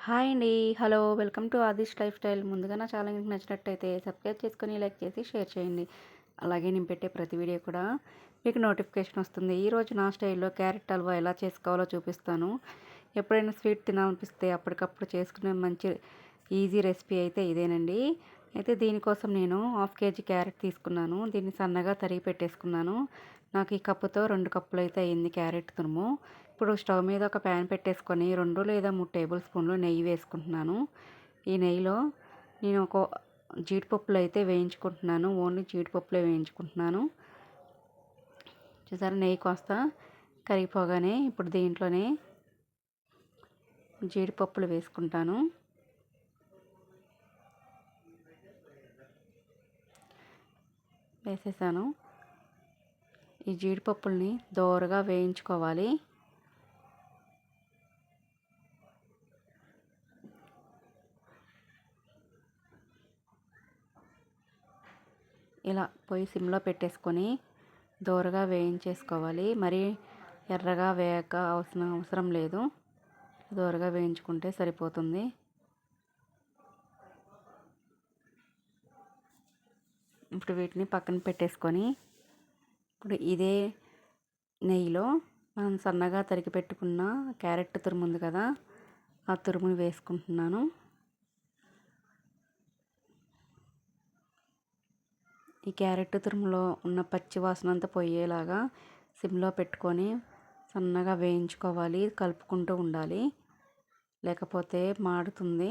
Hi అండి. Hello! Welcome to Adish life style. ముందుగా నా ఛానల్ మీకు నచ్చినట్టయితే సబ్స్క్రైబ్ చేసుకొని, లైక్ చేసి, షేర్ చేయండి. అలాగే నేను పెట్టే ప్రతి వీడియో కూడా మీకు నోటిఫికేషన్ వస్తుంది. ఈరోజు నా స్టైల్‌లో క్యారెట్ హల్వా ఎలా చేసుకోవాలో చూపిస్తాను. ఎప్పుడైనా స్వీట్ తినాలనిపిస్తే అప్పటికప్పుడు చేసుకునే మంచి ఈజీ రెసిపీ అయితే ఇదేనండి. అయితే దీనికోసం నేను హాఫ్ కేజీ క్యారెట్ తీసుకున్నాను. దీన్ని సన్నగా తరిగి పెట్టేసుకున్నాను. నాకు ఈ కప్పుతో 2 కప్పులు అయితే అయింది క్యారెట్ తురుము. ఇప్పుడు స్టవ్ మీద ఒక ప్యాన్ పెట్టేసుకొని 2 లేదా 3 టేబుల్ స్పూన్లు నెయ్యి వేసుకుంటున్నాను. ఈ నెయ్యిలో నేను ఒక జీడిపప్పులు అయితే వేయించుకుంటున్నాను. ఓన్లీ జీడిపప్పులే వేయించుకుంటున్నాను. చూసారా, నెయ్యి కాస్త కరిగిపోగానే ఇప్పుడు దీంట్లోనే జీడిపప్పులు వేసుకుంటాను. వేసేసాను. ఈ జీడిపప్పుల్ని దోరగా వేయించుకోవాలి. ఇలా పొయ్యి సిమ్లో పెట్టేసుకొని దోరగా వేయించేసుకోవాలి. మరి ఎర్రగా వేయక అవసరం లేదు. దోరగా వేయించుకుంటే సరిపోతుంది. ఇప్పుడు వీటిని పక్కన పెట్టేసుకొని ఇప్పుడు ఇదే నెయ్యిలో మనం సన్నగా తరిగి పెట్టుకున్న క్యారెట్ తురుము ఉంది కదా, ఆ తురుముని వేసుకుంటున్నాను. ఈ క్యారెట్ తురుములో ఉన్న పచ్చి వాసన అంతా పోయేలాగా సిమ్లో పెట్టుకొని సన్నగా వేయించుకోవాలి. కలుపుకుంటూ ఉండాలి, లేకపోతే మాడుతుంది.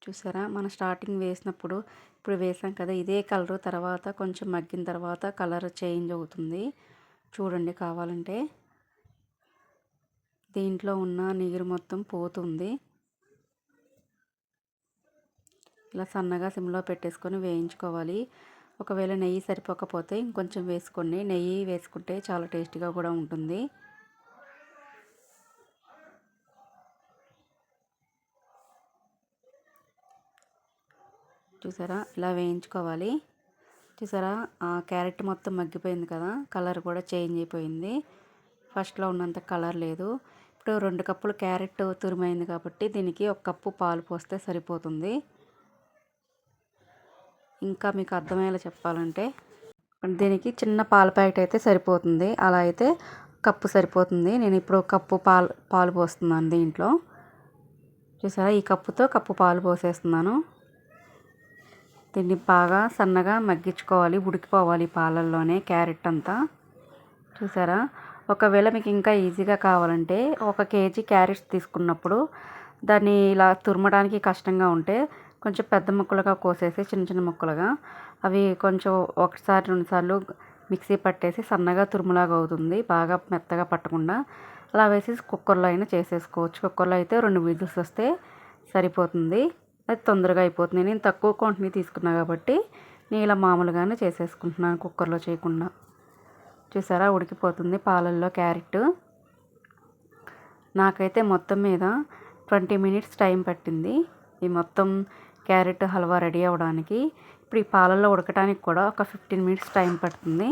చూసారా, మనం స్టార్టింగ్ వేసినప్పుడు ఇప్పుడు వేసాం కదా, ఇదే కలరు తర్వాత కొంచెం మగ్గిన తర్వాత కలర్ చేంజ్ అవుతుంది. చూడండి, కావాలంటే దీంట్లో ఉన్న నీరు మొత్తం పోతుంది. ఇలా సన్నగా సిమ్లో పెట్టేసుకొని వేయించుకోవాలి. ఒకవేళ నెయ్యి సరిపోకపోతే ఇంకొంచెం వేసుకోండి. నెయ్యి వేసుకుంటే చాలా టేస్టీగా కూడా ఉంటుంది. చూసారా, ఇలా వేయించుకోవాలి. చూసారా, ఆ క్యారెట్ మొత్తం మగ్గిపోయింది కదా, కలర్ కూడా చేంజ్ అయిపోయింది. ఫస్ట్లో ఉన్నంత కలర్ లేదు. ఇప్పుడు 2 కప్పులు క్యారెట్ తురిమైంది కాబట్టి దీనికి 1 కప్పు పాలు పోస్తే సరిపోతుంది. ఇంకా మీకు అర్థమయ్యేలా చెప్పాలంటే దీనికి చిన్న పాల ప్యాకెట్ అయితే సరిపోతుంది. అలా అయితే కప్పు సరిపోతుంది. నేను ఇప్పుడు కప్పు పాలు పోస్తున్నాను దీంట్లో. చూసారా, ఈ కప్పుతో కప్పు పాలు పోసేస్తున్నాను. దీన్ని బాగా సన్నగా మగ్గించుకోవాలి, ఉడికిపోవాలి పాలల్లోనే క్యారెట్ అంతా. చూసారా, ఒకవేళ మీకు ఇంకా ఈజీగా కావాలంటే 1 కేజీ క్యారెట్స్ తీసుకున్నప్పుడు దాన్ని ఇలా తురమడానికి కష్టంగా ఉంటే కొంచెం పెద్ద ముక్కలుగా కోసేసి చిన్న చిన్న ముక్కలుగా అవి కొంచెం 1-2 సార్లు మిక్సీ పట్టేసి సన్నగా తురుములాగా అవుతుంది, బాగా మెత్తగా పట్టకుండా. అలా వేసి కుక్కర్లో అయినా చేసేసుకోవచ్చు. కుక్కర్లో అయితే 2 విజిల్స్ వస్తే సరిపోతుంది. అది తొందరగా అయిపోతుంది. నేను తక్కువ క్వాంటిటీ తీసుకున్నా కాబట్టి నేను ఇలా మామూలుగానే చేసేసుకుంటున్నాను, కుక్కర్లో చేయకుండా. చూసారా, ఉడికిపోతుంది పాలల్లో క్యారెట్. నాకైతే మొత్తం మీద 20 మినిట్స్ టైం పట్టింది ఈ మొత్తం క్యారెట్ హల్వా రెడీ అవ్వడానికి. ఇప్పుడు ఈ పాలల్లో ఉడకడానికి కూడా ఒక 15 మినిట్స్ టైం పడుతుంది.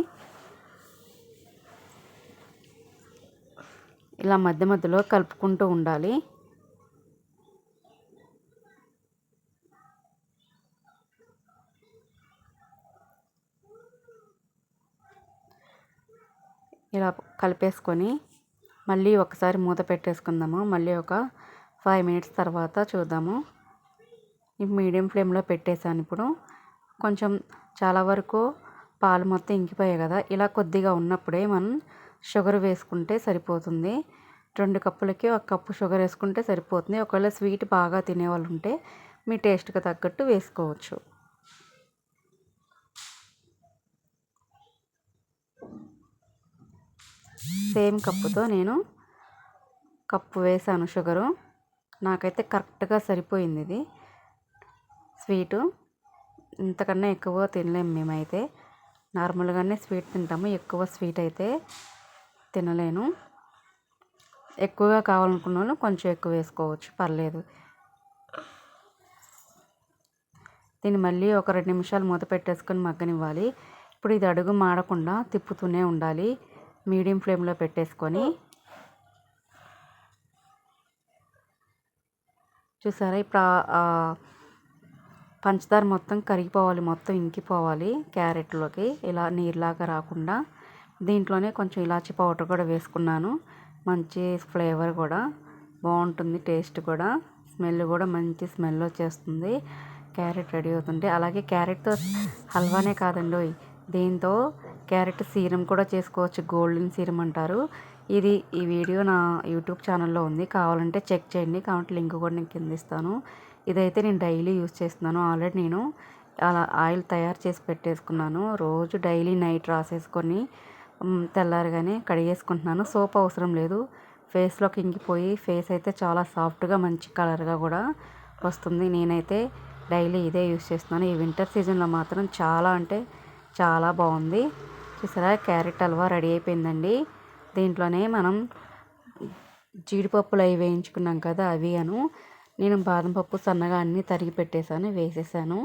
ఇలా మధ్య మధ్యలో కలుపుకుంటూ ఉండాలి. ఇలా కలిపేసుకొని మళ్ళీ ఒకసారి మూత పెట్టేసుకుందాము. మళ్ళీ ఒక 5 మినిట్స్ తర్వాత చూద్దాము. మీడియం ఫ్లేమ్లో పెట్టేశాను. ఇప్పుడు కొంచెం చాలా వరకు పాలు మొత్తం ఇంకిపోయాయి కదా, ఇలా కొద్దిగా ఉన్నప్పుడే మనం షుగర్ వేసుకుంటే సరిపోతుంది. 2 కప్పులకి 1 కప్పు షుగర్ వేసుకుంటే సరిపోతుంది. ఒకవేళ స్వీట్ బాగా తినేవాళ్ళు ఉంటే మీ టేస్ట్కి తగ్గట్టు వేసుకోవచ్చు. సేమ్ కప్పుతో నేను కప్పు వేసాను షుగరు. నాకైతే కరెక్ట్గా సరిపోయింది ఇది స్వీటు. ఇంతకన్నా ఎక్కువ తినలేము మేమైతే. నార్మల్గానే స్వీట్ తింటాము, ఎక్కువ స్వీట్ అయితే తినలేను. ఎక్కువగా కావాలనుకున్న వాళ్ళు కొంచెం ఎక్కువ వేసుకోవచ్చు, పర్లేదు. దీన్ని మళ్ళీ ఒక 2 నిమిషాలు మూత పెట్టేసుకొని మగ్గనివ్వాలి. ఇప్పుడు ఇది అడుగు మాడకుండా తిప్పుతూనే ఉండాలి, మీడియం ఫ్లేమ్లో పెట్టేసుకొని. చూసారా ఇప్పుడు పంచదార మొత్తం కరిగిపోవాలి, మొత్తం ఇంకిపోవాలి క్యారెట్లోకి, ఇలా నీరులాగా రాకుండా. దీంట్లోనే కొంచెం ఇలాచీ పౌడర్ కూడా వేసుకున్నాను, మంచి ఫ్లేవర్ కూడా బాగుంటుంది, టేస్ట్ కూడా, స్మెల్ కూడా మంచి స్మెల్ వచ్చేస్తుంది క్యారెట్ రెడీ అవుతుంటే. అలాగే క్యారెట్తో హల్వానే కాదండి, దీంతో క్యారెట్ సీరం కూడా చేసుకోవచ్చు, గోల్డెన్ సీరం అంటారు. ఈ వీడియో నా యూట్యూబ్ ఛానల్లో ఉంది, కావాలంటే చెక్ చేయండి, కాబట్టి లింక్ కూడా నేను కింద ఇస్తాను. ఇదైతే నేను డైలీ యూజ్ చేస్తున్నాను, ఆల్రెడీ నేను అలా ఆయిల్ తయారు చేసి పెట్టేసుకున్నాను, రోజు డైలీ నైట్ రాసేసుకొని తెల్లారగానే కడిగేసుకుంటున్నాను. సోప్ అవసరం లేదు, ఫేస్లోకి ఇంకిపోయి ఫేస్ అయితే చాలా సాఫ్ట్గా మంచి కలర్గా కూడా వస్తుంది. నేనైతే డైలీ ఇదే యూజ్ చేస్తున్నాను. ఈ వింటర్ సీజన్లో మాత్రం చాలా అంటే చాలా బాగుంది. చూసారా క్యారెట్ హల్వా రెడీ అయిపోయిందండి. దీంట్లోనే మనం జీడిపప్పులు అవి వేయించుకున్నాం కదా, నేను బాదం పప్పు సన్నగా అన్నీ తరిగి పెట్టేశాను, వేసేసాను.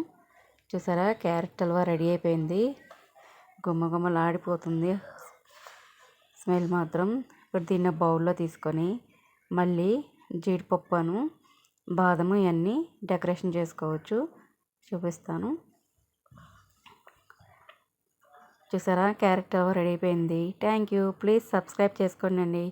చూసారా క్యారెట్ హల్వా రెడీ అయిపోయింది, గుమ్మగుమ్మలాడిపోతుంది స్మెల్ మాత్రం. ఇప్పుడు దీన్ని బౌల్లో తీసుకొని మళ్ళీ జీడిపప్పును బాదము ఇవన్నీ డెకరేషన్ చేసుకోవచ్చు, చూపిస్తాను. చూసారా క్యారెట్ హల్వా రెడీ అయిపోయింది. థ్యాంక్ యూ, ప్లీజ్ సబ్స్క్రైబ్ చేసుకోండి.